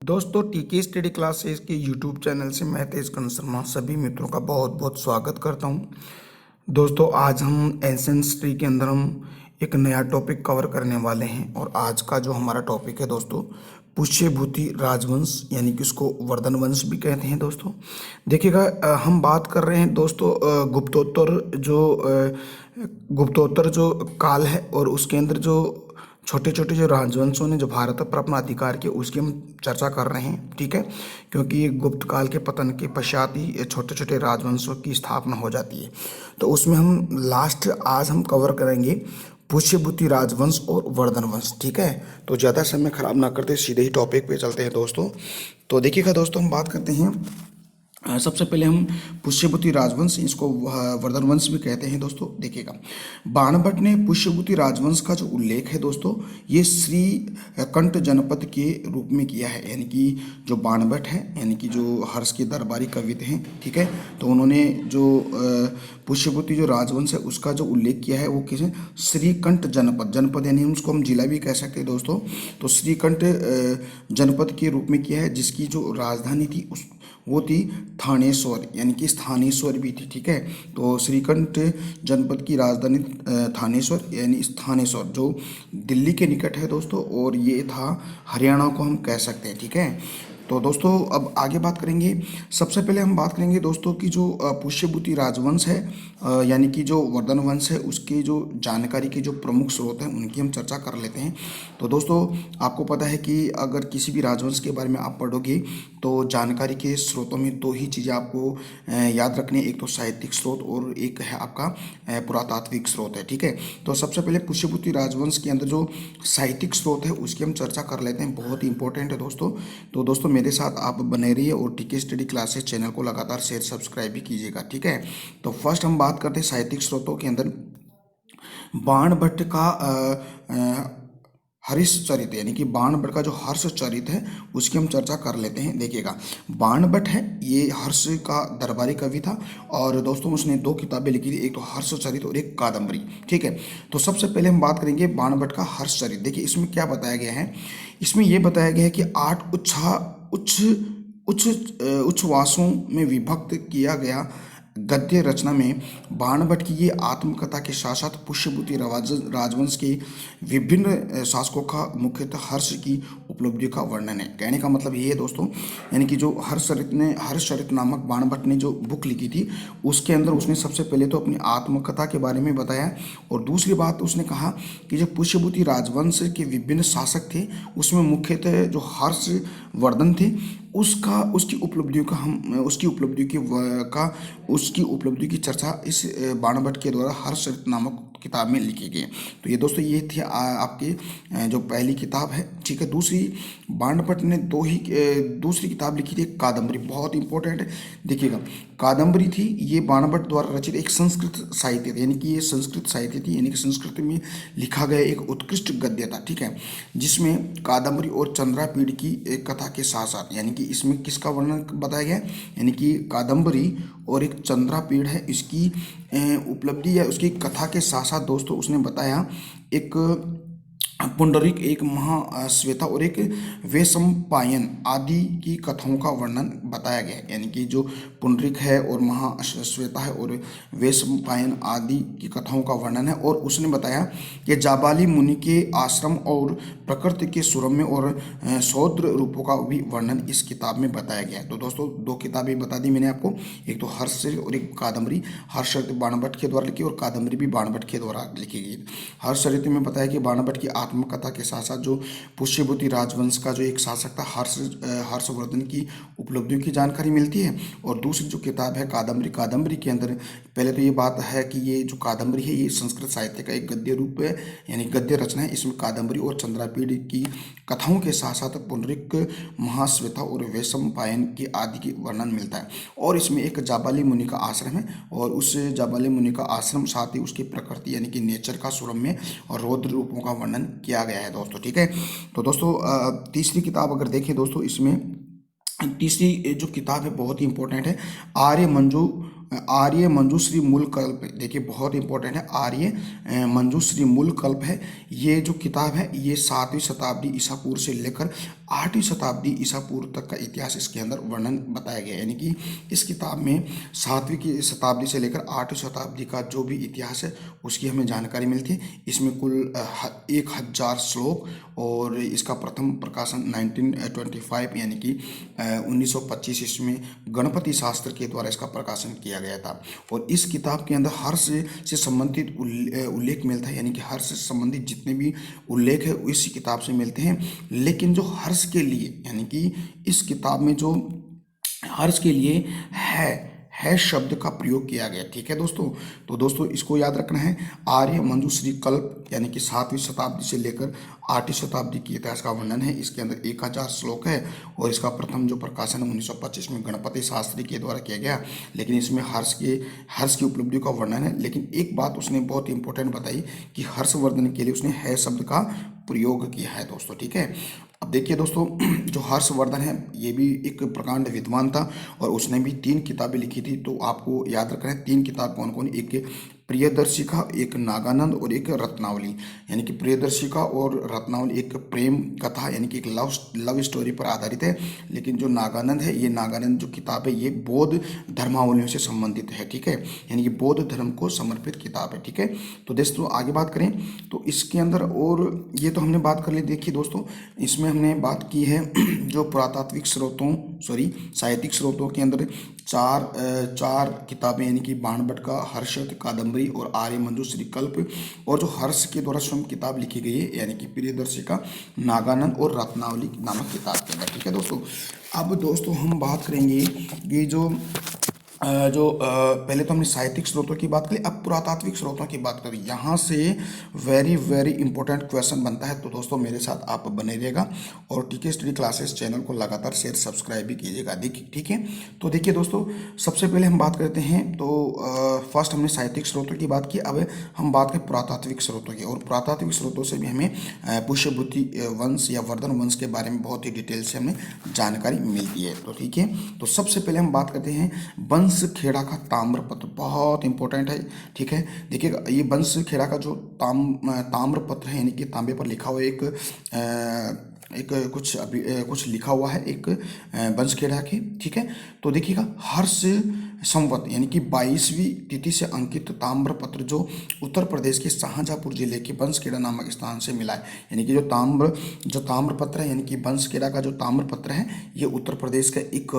दोस्तों टीके study classes के यूट्यूब चैनल से मैं तेजकन शर्मा सभी मित्रों का बहुत बहुत स्वागत करता हूं। दोस्तों आज हम एंशिएंट हिस्ट्री के अंदर हम एक नया टॉपिक कवर करने वाले हैं और आज का जो हमारा टॉपिक है दोस्तों पुष्यभूति राजवंश यानी कि उसको वर्धन वंश भी कहते हैं। दोस्तों देखिएगा हम बात कर रहे हैं दोस्तों गुप्तोत्तर जो काल है और उसके अंदर जो छोटे छोटे जो राजवंशों ने जो भारत पर अपना अधिकार किया उसकी हम चर्चा कर रहे हैं, ठीक है। क्योंकि ये गुप्त काल के पतन के पश्चात ही ये छोटे छोटे राजवंशों की स्थापना हो जाती है। तो उसमें हम लास्ट आज हम कवर करेंगे पुष्यभूति राजवंश और वर्धन वंश, ठीक है। तो ज़्यादा समय खराब ना करते सीधे ही टॉपिक पे चलते हैं दोस्तों। तो देखिएगा दोस्तों हम बात करते हैं सबसे पहले हम पुष्यभूति राजवंश, इसको वर्धन वंश भी कहते हैं। दोस्तों देखिएगा बाणभट्ट ने पुष्यभूति राजवंश का जो उल्लेख है दोस्तों ये श्री कंठ जनपद के रूप में किया है। यानी कि जो बाणभट्ट है यानी कि जो हर्ष के दरबारी कवि थे, ठीक है। तो उन्होंने जो पुष्यभूति जो राजवंश है उसका जो उल्लेख किया है वो किसे श्रीकंठ जनपद, जनपद यानी उसको हम जिला भी कह सकते हैं दोस्तों। तो श्रीकंठ जनपद के रूप में किया है जिसकी जो राजधानी थी उस वो थी थानेश्वर, यानी कि स्थानेश्वर भी थी, ठीक है। तो श्रीकंठ जनपद की राजधानी थानेश्वर यानी स्थानेश्वर जो दिल्ली के निकट है दोस्तों, और ये था हरियाणा को हम कह सकते हैं, ठीक है। तो दोस्तों अब आगे बात करेंगे। सबसे पहले हम बात करेंगे दोस्तों की जो पुष्यभूति राजवंश है यानी कि जो वर्धन वंश है उसके जो जानकारी के जो प्रमुख स्रोत हैं उनकी हम चर्चा कर लेते हैं। तो दोस्तों आपको पता है कि अगर किसी भी राजवंश के बारे में आप पढ़ोगे तो जानकारी के स्रोतों में दो ही चीज़ें आपको याद रखनी है, एक तो साहित्यिक स्रोत और एक है आपका पुरातात्विक स्रोत है, ठीक है। तो सबसे पहले पुष्यभूति राजवंश के अंदर जो साहित्यिक स्रोत है उसकी हम चर्चा कर लेते हैं, बहुत ही इंपॉर्टेंट है दोस्तों। तो दोस्तों मेरे साथ आप बने रहिए और टीके स्टडी क्लासेस चैनल को लगातार शेयर सब्सक्राइब भी कीजिएगा, ठीक है। तो फर्स्ट हम बात करते हैं साहित्यिक स्रोतों के अंदर बाणभट्ट का हर्षचरित यानी कि बाणभट्ट का जो हर्षचरित है उसकी हम चर्चा कर लेते हैं। देखिएगा बाणभट्ट है ये हर्ष का दरबारी कवि था और दोस्तों उसने दो किताबें लिखी थी, एक तो हर्षचरित और एक कादम्बरी, ठीक है। तो सबसे पहले हम बात करेंगे बाणभट्ट का हर्षचरित। देखिए इसमें क्या बताया गया है, इसमें यह बताया गया है कि 8 उच्छ्वासों में विभक्त किया गया गद्य रचना में बाणभट्ट की ये आत्मकथा के साथ साथ पुष्यभूति राजवंश के विभिन्न शासकों का मुख्यतः हर्ष की उपलब्धियों का वर्णन है। कहने का मतलब ये है दोस्तों, यानी कि जो हर्षचरित नामक बाणभट्ट ने जो बुक लिखी थी उसके अंदर उसने सबसे पहले तो अपनी आत्मकथा के बारे में बताया और दूसरी बात उसने कहा कि जो पुष्यभूति राजवंश के विभिन्न शासक थे उसमें मुख्यतः जो हर्षवर्धन थे उसकी उपलब्धि की चर्चा इस बाणभट्ट के द्वारा हर्षचरित नामक किताब में लिखी गई। तो ये दोस्तों ये थी आपकी जो पहली किताब है, ठीक है। दूसरी बाणभट्ट ने दूसरी किताब लिखी थी कादम्बरी, बहुत इंपॉर्टेंट है। देखिएगा कादम्बरी थी ये बाणभट्ट द्वारा रचित एक संस्कृत साहित्य थी, यानी कि ये संस्कृत साहित्य थी, यानी कि संस्कृत में लिखा गया एक उत्कृष्ट गद्य था, ठीक है। जिसमें कादम्बरी और चंद्रापीड़ की एक कथा के साथ साथ, यानी कि इसमें किसका वर्णन बताया गया, यानी कि कादम्बरी और एक चंद्रापीड़ है इसकी उपलब्धि या उसकी कथा के साथ साथ दोस्तों उसने बताया एक पुंडरीक, एक महाश्वेता और एक वैशंपायन आदि की कथाओं का वर्णन बताया गया है। यानी कि जो पुंडरीक है और महाश्वेता है और वैशंपायन आदि की कथाओं का वर्णन है। और उसने बताया कि जाबाली मुनि के आश्रम और प्रकृति के सुरम्य और सौद्र रूपों का भी वर्णन इस किताब में बताया गया है। तो दोस्तों दो किताबें बता दी मैंने आपको, एक तो हर्षचरित और एक कादम्बरी। हर्षचरित बाणभट्ट के द्वारा लिखी और कादम्बरी भी बाणभट्ट के द्वारा लिखी गई। हर्षचरित में बताया कि बाणभट्ट की आत्मकथा के साथ साथ जो पुष्यभूति राजवंश का जो एक शासक था हर्षवर्धन की उपलब्धियों की जानकारी मिलती है। और दूसरी जो किताब है कादम्बरी के अंदर पहले तो ये बात है कि ये जो कादम्बरी है ये संस्कृत साहित्य का एक गद्य रूप है, यानी गद्य रचना है। इसमें कादम्बरी और चंद्रापीड़ की कथाओं के साथ साथ पुंडरीक, महाश्वेता और वैशंपायन के आदि की वर्णन मिलता है। और इसमें एक जाबाली मुनि का आश्रम है और उस जाबाली मुनि का आश्रम साथ ही उसकी प्रकृति यानी कि नेचर का सुरम्य और रौद्र रूपों का वर्णन किया गया है दोस्तों, ठीक है। तो दोस्तों तीसरी किताब अगर देखें दोस्तों, इसमें तीसरी जो किताब है बहुत ही इंपॉर्टेंट है, आर्य मंजू आर्य मंजूश्री मूल कल्प, देखिए बहुत इंपॉर्टेंट है, आर्य मंजूश्री मूल कल्प है। ये जो किताब है ये 7वीं शताब्दी ईसा पूर्व से लेकर 8वीं शताब्दी ईसा पूर्व तक का इतिहास इसके अंदर वर्णन बताया गया है। यानी कि इस किताब में 7वीं की शताब्दी से लेकर 8वीं शताब्दी का जो भी इतिहास है उसकी हमें जानकारी मिलती है। इसमें कुल 1000 श्लोक, और इसका प्रथम प्रकाशन 1925 यानी कि 1925 ईस्वी में गणपति शास्त्र के द्वारा इसका प्रकाशन किया गया था। और इस किताब के अंदर हर्ष से संबंधित उल्लेख मिलता है, यानी कि हर्ष से संबंधित जितने भी उल्लेख है इसी किताब से मिलते हैं। लेकिन जो हर्ष के लिए, यानी कि इस किताब में जो हर्ष के लिए है शब्द का प्रयोग किया गया, ठीक है दोस्तों। तो दोस्तों इसको याद रखना है, आर्य मंजूश्री कल्प यानी कि 7वीं शताब्दी से लेकर 8वीं शताब्दी की इतिहास का वर्णन है। इसके अंदर 1000 श्लोक है और इसका प्रथम जो प्रकाशन 1925 में गणपति शास्त्री के द्वारा किया गया। लेकिन इसमें हर्ष की उपलब्धियों का वर्णन है। लेकिन एक बात उसने बहुत इंपॉर्टेंट बताई कि हर्षवर्धन के लिए उसने है शब्द का प्रयोग किया है दोस्तों, ठीक है। अब देखिए दोस्तों, जो हर्षवर्धन है ये भी एक प्रकांड विद्वान था और उसने भी 3 किताबें लिखी थी। तो आपको याद रखना है 3 किताब कौन कौन, एक प्रियदर्शिका, एक नागानंद और एक रत्नावली। यानी कि प्रियदर्शिका और रत्नावली एक प्रेम कथा यानी कि एक लव स्टोरी पर आधारित है। लेकिन जो नागानंद है, ये नागानंद जो किताब है ये बौद्ध धर्मावलियों से संबंधित है, ठीक है। यानी कि बौद्ध धर्म को समर्पित किताब है, ठीक है। तो दोस्तों आगे बात करें तो इसके अंदर, और ये तो हमने बात कर ली। देखिए दोस्तों, इसमें हमने बात की है जो पुरातात्विक स्रोतों साहित्यिक स्रोतों के अंदर चार किताबें, यानी कि बाणभट्ट का हर्षद कादम्बरी और आर्य मंजूश्री कल्प, और जो हर्ष के द्वारा स्वयं किताब लिखी गई है यानी कि प्रियदर्शिका, नागानंद और रत्नावली नामक किताब के अंदर, ठीक है दोस्तों। अब दोस्तों हम बात करेंगे ये पहले तो हमने साहित्यिक स्रोतों की बात करी, अब पुरातात्विक स्रोतों की बात करी। यहाँ से वेरी वेरी इंपॉर्टेंट क्वेश्चन बनता है। तो दोस्तों मेरे साथ आप बने रहिएगा और टीके स्टडी क्लासेस चैनल को लगातार शेयर सब्सक्राइब भी कीजिएगा, देखिए, ठीक है। तो देखिए दोस्तों, सबसे पहले हम बात करते हैं तो फर्स्ट हमने साहित्यिक स्रोतों की बात की, अब हम बात करें पुरातात्विक स्रोतों की। और पुरातात्विक स्रोतों से भी हमें पुष्यभूति वंश या वर्धन वंश के बारे में बहुत ही डिटेल से हमें जानकारी मिलती है। तो ठीक है, तो सबसे पहले हम बात करते हैं बंसखेड़ा का ताम्रपत्र, बहुत इंपॉर्टेंट है, ठीक है। देखिएगा, ये बंसखेड़ा का जो ताम्रपत्र है यानी कि तांबे पर लिखा हुआ कुछ लिखा हुआ है एक बंसखेड़ा के, ठीक है। तो देखिएगा, हर्ष संवत यानी कि 22वीं तिथि से अंकित ताम्रपत्र जो उत्तर प्रदेश के शाहजहाँपुर जिले के बंसखेड़ा नामक स्थान से मिला है। यानी कि जो ताम्रपत्र है यानी कि बंसखेड़ा का जो ताम्रपत्र है ये उत्तर प्रदेश का एक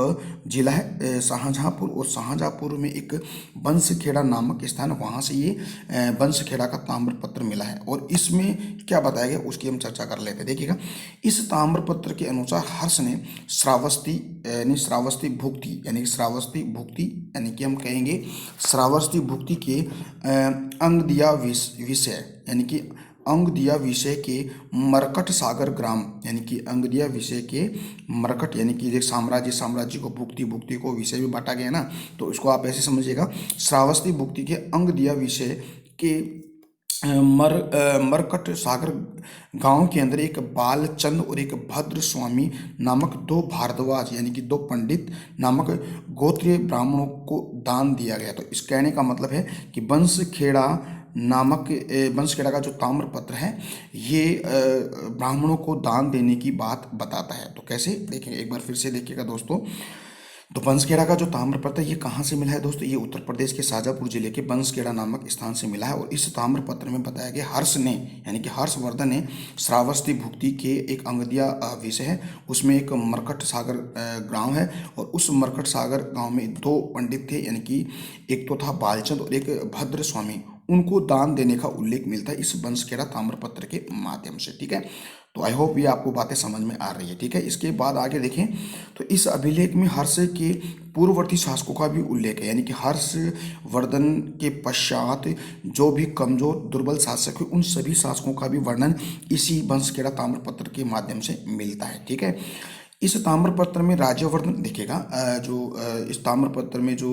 जिला है शाहजहाँपुर, और शाहजहाँपुर में एक बंसखेड़ा नामक स्थान, वहाँ से ये बंसखेड़ा का ताम्रपत्र मिला है। और इसमें क्या बताया गया उसकी हम चर्चा कर लेते हैं। देखिएगा, इस ताम्रपत्र के अनुसार हर्ष ने श्रावस्ती यानी कि हम कहेंगे श्रावस्ती भुक्ति के अंगदिया विषय यानी कि अंगदिया विषय के मरकट सागर ग्राम, यानी कि अंगदिया विषय के मरकट यानी कि एक साम्राज्य को भुक्ति को विषय भी बांटा गया ना, तो इसको आप ऐसे समझिएगा, श्रावस्ती भुक्ति के अंगदिया विषय के मरकट सागर गांव के अंदर एक बालचंद और एक भद्र स्वामी नामक 2 भारद्वाज यानी कि 2 पंडित नामक गोत्रीय ब्राह्मणों को दान दिया गया। तो इस कहने का मतलब है कि बंसखेड़ा का जो ताम्रपत्र है ये ब्राह्मणों को दान देने की बात बताता है। तो कैसे देखेंगे, एक बार फिर से देखिएगा दोस्तों। तो बंसखेड़ा का जो ताम्रपत्र ये कहाँ से मिला है दोस्तों, ये उत्तर प्रदेश के शाहजहाँपुर जिले के बंसखेड़ा नामक स्थान से मिला है। और इस ताम्रपत्र में बताया गया हर्ष ने यानी कि हर्षवर्धन ने श्रावस्ती भुक्ति के एक अंगदिया विषय है, उसमें एक मरकट सागर गांव है, और उस मरकट सागर गांव में 2 पंडित थे, यानी कि एक तो था बालचंद और एक भद्र स्वामी, उनको दान देने का उल्लेख मिलता है इस बंसखेड़ा ताम्रपत्र के माध्यम से, ठीक है। तो आई होप ये आपको बातें समझ में आ रही है, ठीक है। इसके बाद आगे देखें तो इस अभिलेख में हर्ष के पूर्ववर्ती शासकों का भी उल्लेख है, यानी कि हर्षवर्धन के पश्चात जो भी कमजोर दुर्बल शासक हुए उन सभी शासकों का भी वर्णन इसी बंसखेड़ा ताम्रपत्र के माध्यम से मिलता है, ठीक है। इस ताम्रपत्र में राज्यवर्धन देखिएगा, इस ताम्रपत्र में जो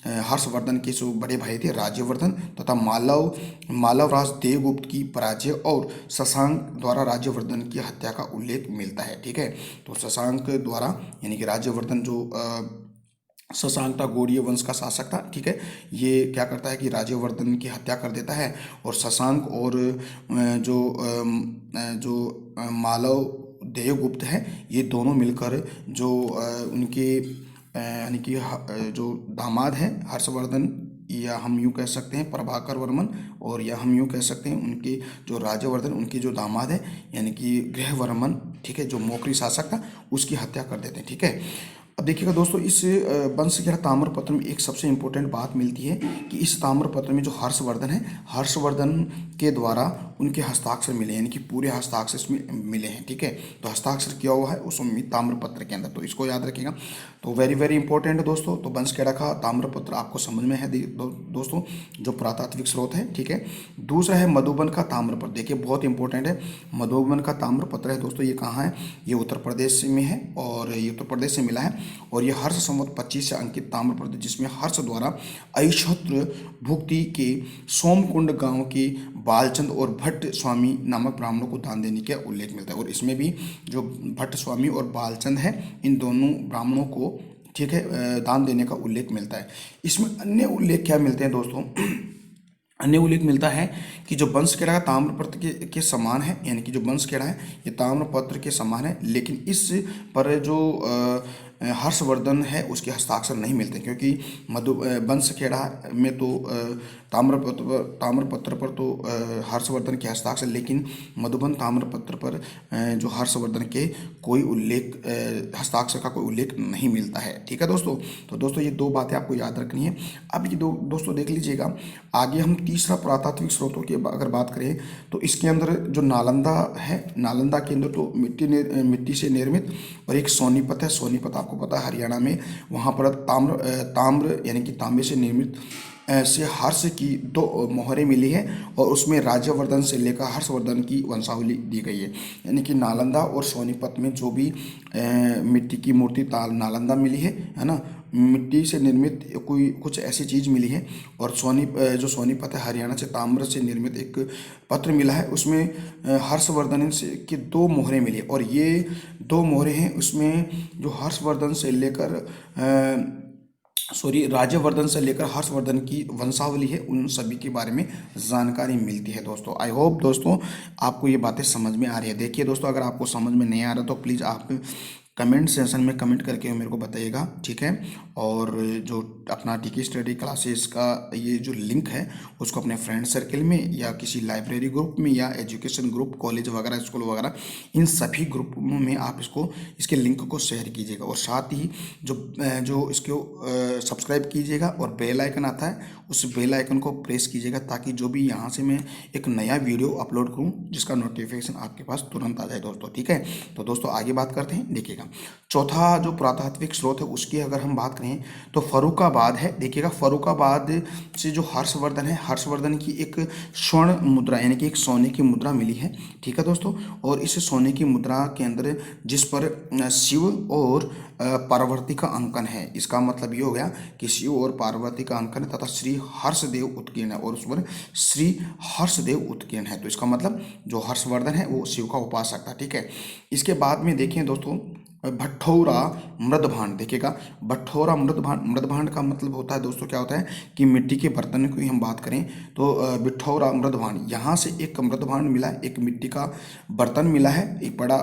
हर्षवर्धन के जो बड़े भाई थे राज्यवर्धन तथा मालवराज देवगुप्त की पराजय और शशांक द्वारा राज्यवर्धन की हत्या का उल्लेख मिलता है, ठीक है। तो शशांक द्वारा यानी कि राज्यवर्धन जो शशांक था गौड़ीय वंश का शासक था, ठीक है। ये क्या करता है कि राज्यवर्धन की हत्या कर देता है और शशांक और मालव देवगुप्त है, ये दोनों मिलकर जो उनके यानी कि जो दामाद हैं हर्षवर्धन, या हम यूँ कह सकते हैं प्रभाकर वर्मन, और या हम यूँ कह सकते हैं उनके जो राज्यवर्धन, उनके जो दामाद है यानी कि गृहवर्मन, ठीक है, जो मौर्य शासक था, उसकी हत्या कर देते हैं, ठीक है। अब देखिएगा दोस्तों, इस वंश के ताम्रपत्र में एक सबसे इम्पोर्टेंट बात मिलती है कि इस ताम्रपत्र में जो हर्षवर्धन है, हर्षवर्धन के द्वारा उनके हस्ताक्षर मिले, यानी कि पूरे हस्ताक्षर इसमें मिले हैं, ठीक है। तो हस्ताक्षर किया हुआ है उस ताम्रपत्र के अंदर, तो इसको याद रखिएगा। तो वेरी वेरी इंपॉर्टेंट है दोस्तों। तो वंशखेड़ा का ताम्रपत्र आपको समझ में है दोस्तों, जो पुरातात्विक स्रोत है, ठीक है। दूसरा है मधुबन का ताम्रपत्र, देखिए बहुत इंपॉर्टेंट है। मधुबन का ताम्रपत्र है दोस्तों, ये कहाँ है, ये उत्तर प्रदेश में है, और ये उत्तर प्रदेश से मिला है, और ये हर्ष संवत 25 से अंकित ताम्रपत्र, जिसमें हर्ष द्वारा अहिच्छत्र भुक्ति के सोमकुंड गांव के बालचंद और भट्ट स्वामी नामक ब्राह्मणों को दान देने का उल्लेख मिलता है। और इसमें भी जो भट्ट स्वामी और बालचंद है, इन दोनों ब्राह्मणों को, ठीक है, दान देने का उल्लेख मिलता है। इसमें अन्य उल्लेख क्या मिलते हैं दोस्तों, अन्य उल्लेख मिलता है कि जो वंशखेड़ा का ताम्रपत्र के समान है, यानी कि जो वंशखेड़ा है ये ताम्रपत्र के समान है, लेकिन इस पर जो हर्षवर्धन है उसके हस्ताक्षर नहीं मिलते, क्योंकि वंशखेड़ा में तो ताम्रपत्र पर तो हर्षवर्धन के हस्ताक्षर, लेकिन मधुबन ताम्रपत्र पर जो हर्षवर्धन के कोई उल्लेख, हस्ताक्षर का कोई उल्लेख नहीं मिलता है, ठीक है दोस्तों। तो दोस्तों ये दो बातें आपको याद रखनी है। अब ये दोस्तों देख लीजिएगा, आगे हम तीसरा पुरातात्विक स्रोतों की अगर बात करें तो इसके अंदर जो नालंदा है, नालंदा के अंदर तो मिट्टी से निर्मित, और एक सोनीपत है, सोनीपत आपको पता है हरियाणा में, वहाँ पर ताम्र यानी कि तांबे से निर्मित से हर्ष की 2 मोहरें मिली है, और उसमें राज्यवर्धन से लेकर हर्षवर्धन की वंशावली दी गई है। यानी कि नालंदा और सोनीपत में जो भी मिट्टी की मूर्ति नालंदा मिली है ना, मिट्टी से निर्मित कोई कुछ ऐसी चीज़ मिली है, और जो सोनीपत है हरियाणा से, ताम्र से निर्मित एक पत्र मिला है, उसमें हर्षवर्धन से की 2 मोहरें मिली है, और ये 2 मोहरें हैं, उसमें जो हर्षवर्धन से लेकर राज्यवर्धन से लेकर हर्षवर्धन की वंशावली है, उन सभी के बारे में जानकारी मिलती है दोस्तों। आई होप दोस्तों आपको ये बातें समझ में आ रही है। देखिए दोस्तों, अगर आपको समझ में नहीं आ रहा तो प्लीज़ आप कमेंट सेक्शन में कमेंट करके मेरे को बताइएगा, ठीक है। और जो अपना टीके स्टडी क्लासेस का ये जो लिंक है उसको अपने फ्रेंड सर्कल में या किसी लाइब्रेरी ग्रुप में या एजुकेशन ग्रुप, कॉलेज वगैरह, स्कूल वगैरह, इन सभी ग्रुपों में आप इसके लिंक को शेयर कीजिएगा, और साथ ही जो इसको सब्सक्राइब कीजिएगा, और बेल आइकन आता है उस बेल आइकन को प्रेस कीजिएगा, ताकि जो भी यहाँ से मैं एक नया वीडियो अपलोड करूँ जिसका नोटिफिकेशन आपके पास तुरंत आ जाए दोस्तों, ठीक है। तो दोस्तों आगे बात करते हैं, देखिएगा चौथा जो पुरातात्विक स्रोत है उसकी अगर हम बात करें तो फर्रुखाबाद है। देखिएगा फर्रुखाबाद से जो हर्षवर्धन है, हर्षवर्धन की एक स्वर्ण मुद्रा यानी कि एक सोने की मुद्रा मिली है, ठीक है दोस्तों। और इस सोने की मुद्रा के अंदर जिस पर शिव और पार्वती का अंकन है, इसका मतलब ये हो गया कि शिव और पार्वती का अंकन है तथा श्री हर्षदेव उत्कीर्ण है, और उस पर श्री हर्षदेव उत्कीर्ण है। तो इसका मतलब जो हर्षवर्धन है वो शिव का उपासक था, ठीक है। इसके बाद में देखें दोस्तों भट्ठौरा मृदभांड, देखिएगा भट्ठौरा मृदभांड का मतलब होता है दोस्तों, क्या होता है कि मिट्टी के बर्तन की हम बात करें तो भट्ठौरा मृदभांड, यहाँ से एक मृदभांड मिला है, एक मिट्टी का बर्तन मिला है, एक बड़ा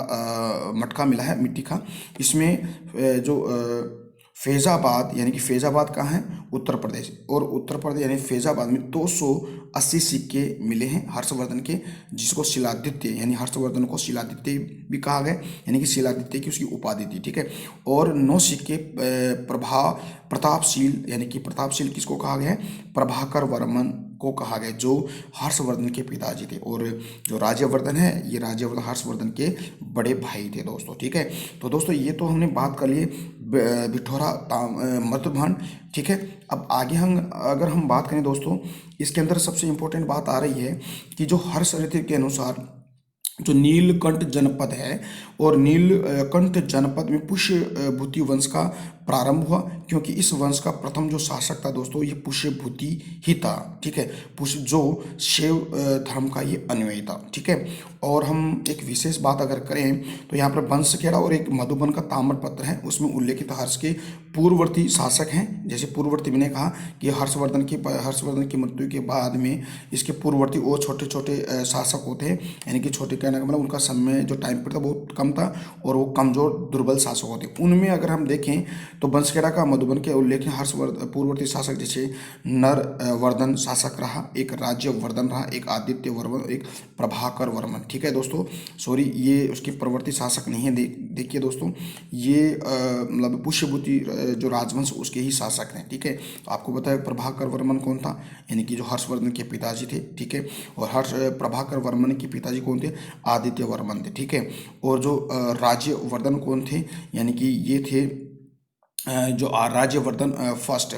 मटका मिला है मिट्टी का। इसमें जो फैज़ाबाद यानी कि फैज़ाबाद कहाँ है, उत्तर प्रदेश, और उत्तर प्रदेश यानी फैज़ाबाद में 280 सिक्के मिले हैं हर्षवर्धन के, जिसको शिलादित्य यानी हर्षवर्धन को शिलादित्य भी कहा गया, यानी कि शिलादित्य की उसकी उपाधि थी, ठीक है। और 9 सिक्के प्रतापशील यानी कि प्रतापशील किसको कहा गया है, प्रभाकर वर्मन को कहा गया, जो हर्षवर्धन के पिताजी थे, और जो राज्यवर्धन है ये राज्यवर्धन हर्षवर्धन के बड़े भाई थे दोस्तों, ठीक है। तो दोस्तों ये तो हमने बात कर लिए भट्ठौरा मृदभांड, ठीक है। अब आगे अगर हम बात करें दोस्तों, इसके अंदर सबसे इम्पोर्टेंट बात आ रही है कि जो हर्ष ऋतु के अनुसार जो नीलकंठ जनपद है, और नीलकंठ जनपद में पुष्यभूति वंश का प्रारंभ हुआ, क्योंकि इस वंश का प्रथम जो शासक था दोस्तों ये पुष्यभूति ही था। ठीक है, पुष्य जो शैव धर्म का ये अनुयायी था। ठीक है, और हम एक विशेष बात अगर करें तो यहाँ पर वंशखेड़ा और एक मधुबन का ताम्रपत्र है, उसमें उल्लेखित हर्ष के पूर्ववर्ती शासक हैं। जैसे पूर्ववर्ती मैंने कहा कि हर्षवर्धन की मृत्यु के बाद में इसके पूर्ववर्ती और छोटे छोटे शासक होते हैं, यानी कि छोटे कहने का मतलब उनका समय जो टाइम पीरियड था बहुत कम था और वो कमजोर दुर्बल शासक होते हैं। उनमें अगर हम देखें तो वंशखेड़ा का मधुबन के उल्लेख हर्षवर्धन पूर्ववर्ती शासक जैसे नरवर्धन शासक रहा, एक राज्यवर्धन रहा, एक आदित्य वर्मन, एक प्रभाकर वर्मन। ठीक है दोस्तों, सॉरी ये उसके प्रवर्ती शासक नहीं है। देखिए दोस्तों, ये मतलब पुष्यभूति जो राजवंश उसके ही शासक हैं। ठीक है, तो आपको पता है प्रभाकर वर्मन कौन था, यानी कि जो हर्षवर्धन के पिताजी थे। ठीक है, और प्रभाकर वर्मन के पिताजी कौन थे, आदित्य वर्मन थे। ठीक है, और जो राज्यवर्धन कौन थे, यानी कि ये थे जो राज्यवर्धन फर्स्ट।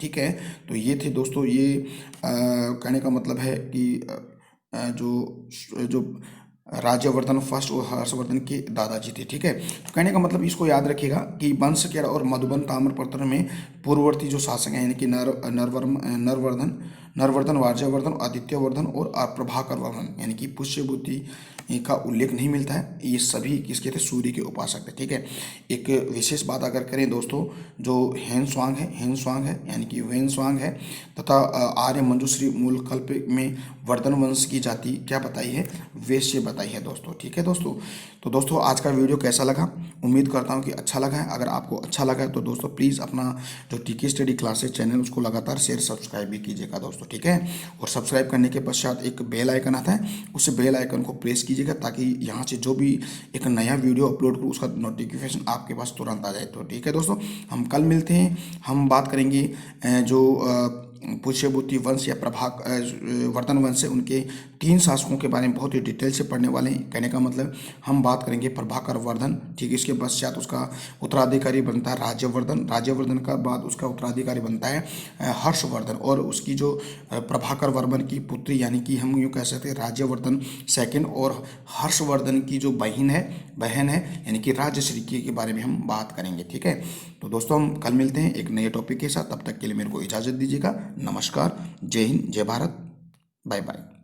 ठीक है, तो ये थे दोस्तों, ये कहने का मतलब है कि जो जो राज्यवर्धन फर्स्ट और हर्षवर्धन के दादाजी थे। ठीक है, तो कहने का मतलब इसको याद रखिएगा कि वंशखेड़ा और मधुबन ताम्रपत्र में पूर्ववर्ती जो शासक हैं, यानी कि नरवर्धन, राज्यवर्धन, आदित्यवर्धन और प्रभाकर वर्मन, यानी कि पुष्यभूति का उल्लेख नहीं मिलता है। ये सभी किसके थे, सूर्य के उपासक थे। ठीक है, एक विशेष बात अगर करें दोस्तों, जो हेनस्वांग है यानी कि वेनस्वांग है तथा आर्य मंजूश्री मूलकल्प में वर्धन वंश की जाति क्या बताई है, वैश्य बताई है दोस्तों। ठीक है दोस्तों, तो दोस्तों आज का वीडियो कैसा लगा, उम्मीद करता हूँ कि अच्छा लगा है। अगर आपको अच्छा लगा है तो दोस्तों प्लीज़ अपना जो टीके स्टडी क्लासेस चैनल उसको लगातार शेयर सब्सक्राइब भी कीजिएगा दोस्तों। ठीक है, और सब्सक्राइब करने के पश्चात एक बेल आइकन आता है, उस बेल आइकन को प्रेस कीजिएगा ताकि यहाँ से जो भी एक नया वीडियो अपलोड करूँ उसका नोटिफिकेशन आपके पास तुरंत आ जाए। तो ठीक है दोस्तों, हम कल मिलते हैं, हम बात करेंगे जो पुष्यभूति वंश या वर्धन वंश से उनके 3 शासकों के बारे में बहुत ही डिटेल से पढ़ने वाले हैं। कहने का मतलब हम बात करेंगे प्रभाकर वर्धन। ठीक है, इसके पश्चात उसका उत्तराधिकारी बनता है राज्यवर्धन का बाद उसका उत्तराधिकारी बनता है हर्षवर्धन, और उसकी जो प्रभाकर वर्मन की पुत्री यानी कि हम यूँ कह सकते हैं राज्यवर्धन सेकंड, और हर्षवर्धन की जो बहन है यानी कि राजश्री के बारे में हम बात करेंगे। ठीक है, तो दोस्तों हम कल मिलते हैं एक नए टॉपिक के साथ, तब तक के लिए मेरे को इजाज़त दीजिएगा। नमस्कार, जय हिंद, जय भारत, बाय बाय।